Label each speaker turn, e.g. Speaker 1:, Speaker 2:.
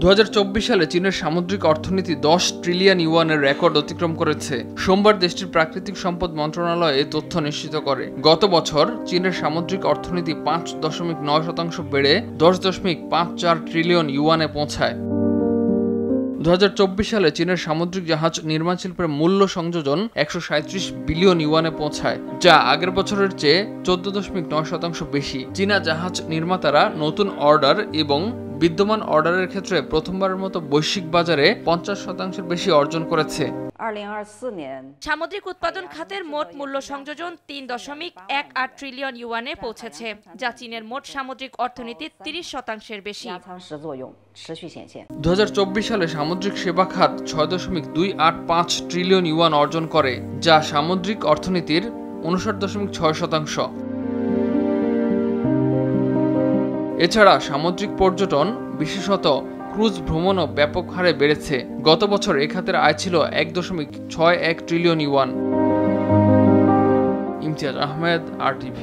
Speaker 1: 2024 সালে চীনের সামুদ্রিক অর্থনীতি 10 ট্রিলিয়ন ইউয়ানের রেকর্ড অতিক্রম করেছে। সোমবার দেশটির প্রাকৃতিক সম্পদ মন্ত্রণালয় এই তথ্য নিশ্চিত করে। গত বছর চীনের সামুদ্রিক অর্থনীতি 5.9% বেড়ে 10.54 ট্রিলিয়ন ইউয়ানে পৌঁছায়। 2024 সালে চীনের সামুদ্রিক জাহাজ নির্মাণ শিল্পের মূল্য সংযোজন 137 বিলিয়ন ইউয়ানে পৌঁছায়, যা আগের বছরের চেয়ে 14.9% বেশি। চীনা জাহাজ নির্মাতারা নতুন অর্ডার এবং বিদ্যমান অর্ডারের ক্ষেত্রে প্রথমবারের মতো বৈশ্বিক বাজারে 50% বেশি অর্জন করেছে।
Speaker 2: সামুদ্রিক উৎপাদন খাতের মোট মূল্য সংযোজন 3.18 ট্রিলিয়ন ইউয়ানে পৌঁছেছে, যা চীনের মোট সামুদ্রিক অর্থনীতির 30% বেশি।
Speaker 1: 2024 সালে সামুদ্রিক সেবা খাত 6.285 ট্রিলিয়ন ইউয়ান অর্জন করে, যা সামুদ্রিক অর্থনীতির 59.6%। এছাড়া সামুদ্রিক পর্যটন, বিশেষত ক্রুজ ভ্রমণও ব্যাপক হারে বেড়েছে। গত বছর এ খাতের আয় ছিল 1.61 trillion yuan. Imtiaz Ahmed, RTV।